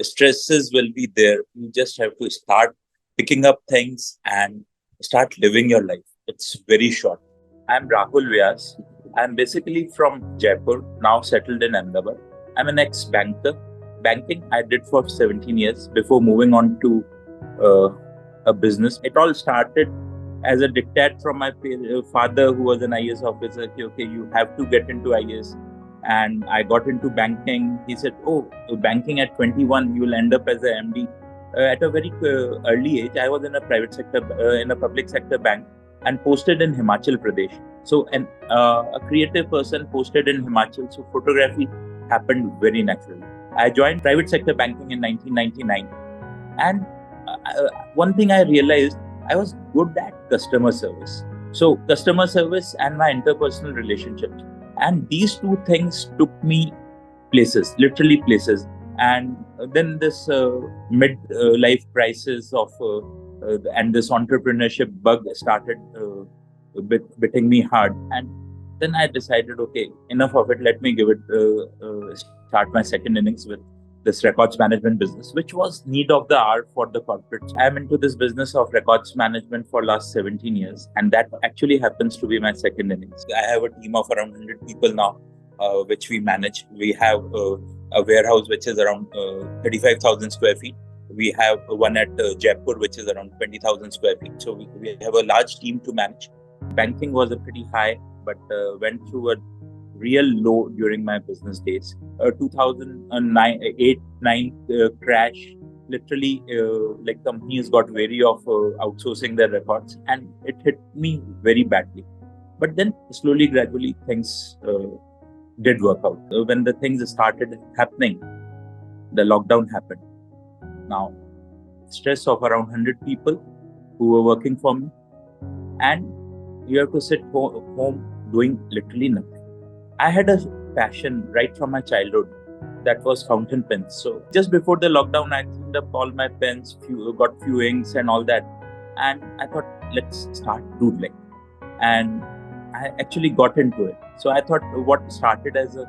stresses will be there. You just have to start picking up things and start living your life. It's very short. I'm Rahul Vyas. I'm basically from Jaipur, now settled in Ahmedabad. I'm an ex-banker. Banking I did for 17 years before moving on to uh, a business. It all started as a diktat from my father, who was an IAS officer. Okay, you have to get into IAS. And I got into banking. He said, "Oh, banking at 21, you will end up as a MD." At a very early age, I was in a private sector, in a public sector bank, and posted in Himachal Pradesh. So, a creative person posted in Himachal, so photography happened very naturally. I joined private sector banking in 1999, and one thing I realized, I was good at customer service. So, customer service and my interpersonal relationships, and these two things took me places, literally places. And then this mid-life crisis of and this entrepreneurship bug started bitting me hard. And then I decided, okay, enough of it. Let me give it start my second innings with this records management business, which was need of the hour for the corporates. I'm into this business of records management for last 17 years, and that actually happens to be my second innings. I have a team of around 100 people now, which we manage. We have a warehouse which is around 35,000 square feet. We have one at Jaipur, which is around 20,000 square feet. So we have a large team to manage. Banking was a pretty high, but went through a real low during my business days. 2008-9 crash, literally, like companies got wary of outsourcing their records, and it hit me very badly. But then slowly, gradually, things did work out. When the things started happening, the lockdown happened. Now, stress of around 100 people who were working for me, and you have to sit home doing literally nothing. I had a passion right from my childhood, that was fountain pens. So just before the lockdown, I cleaned up all my pens, got few inks and all that. And I thought, let's start doodling. And I actually got into it. So I thought what started as a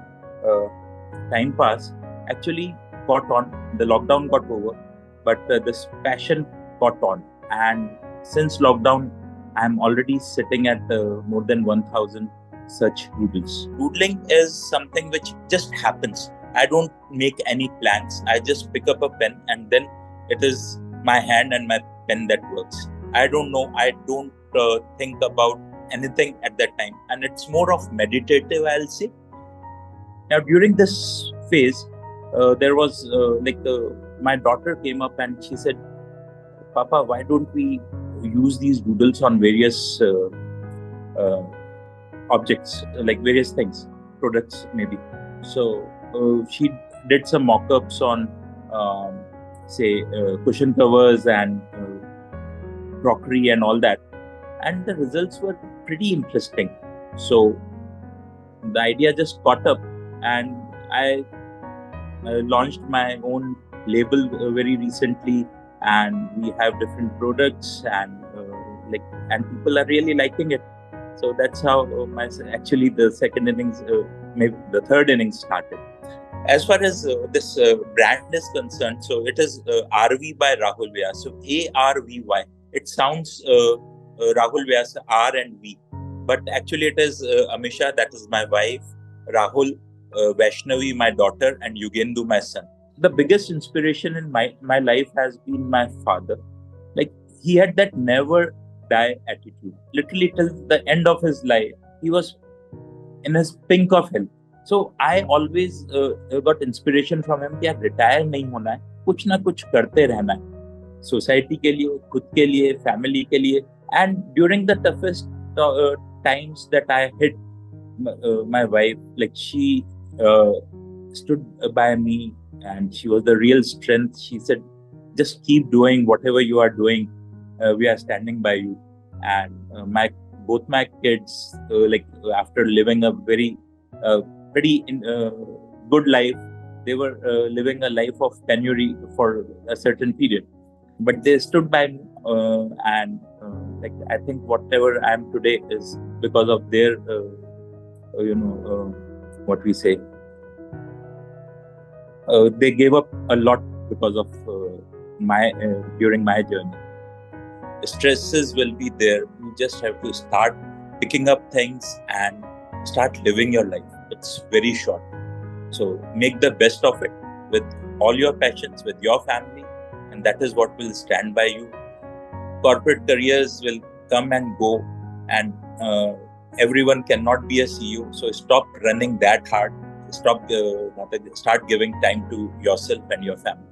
time pass actually got on. The lockdown got over, but this passion got on. And since lockdown, I'm already sitting at more than 1,000 such doodles. Doodling is something which just happens. I don't make any plans. I just pick up a pen, and then it is my hand and my pen that works. I don't know. I don't think about anything at that time. And it's more of meditative, I'll say. Now, during this phase, there was my daughter came up and she said, "Papa, why don't we use these doodles on various objects, like various things, products maybe?" So she did some mock-ups on, say, cushion covers and crockery and all that. And the results were pretty interesting. So the idea just caught up, and I launched my own label very recently, and we have different products, and and people are really liking it. So that's how actually the second innings, maybe the third innings started. As far as this brand is concerned, so it is Arvy by Rahul Vyas. So ARVY. It sounds Rahul Vyas, R and V, but actually it is Amisha, that is my wife, Rahul, Vaishnavi, my daughter, and Yugendu, my son. The biggest inspiration in my life has been my father. Like, he had that never die attitude. Literally till the end of his life, he was in his pink of health. So I always got inspiration from him कि यार retire नहीं होना है, कुछ ना कुछ करते रहना है. Society के लिए, खुद के लिए, family के लिए. And during the toughest times that I hit, my wife, like, she stood by me, and she was the real strength. She said, just keep doing whatever you are doing. We are standing by you. And both my kids, after living a very pretty good life, they were living a life of penury for a certain period, but they stood by me, and I think whatever I am today is because of their what we say, they gave up a lot because of my during my journey. Stresses will be there. You just have to start picking up things and start living your life. It's very short. So make the best of it with all your passions, with your family, and that is what will stand by you. Corporate careers will come and go, and everyone cannot be a CEO. So stop running that hard. Start giving time to yourself and your family.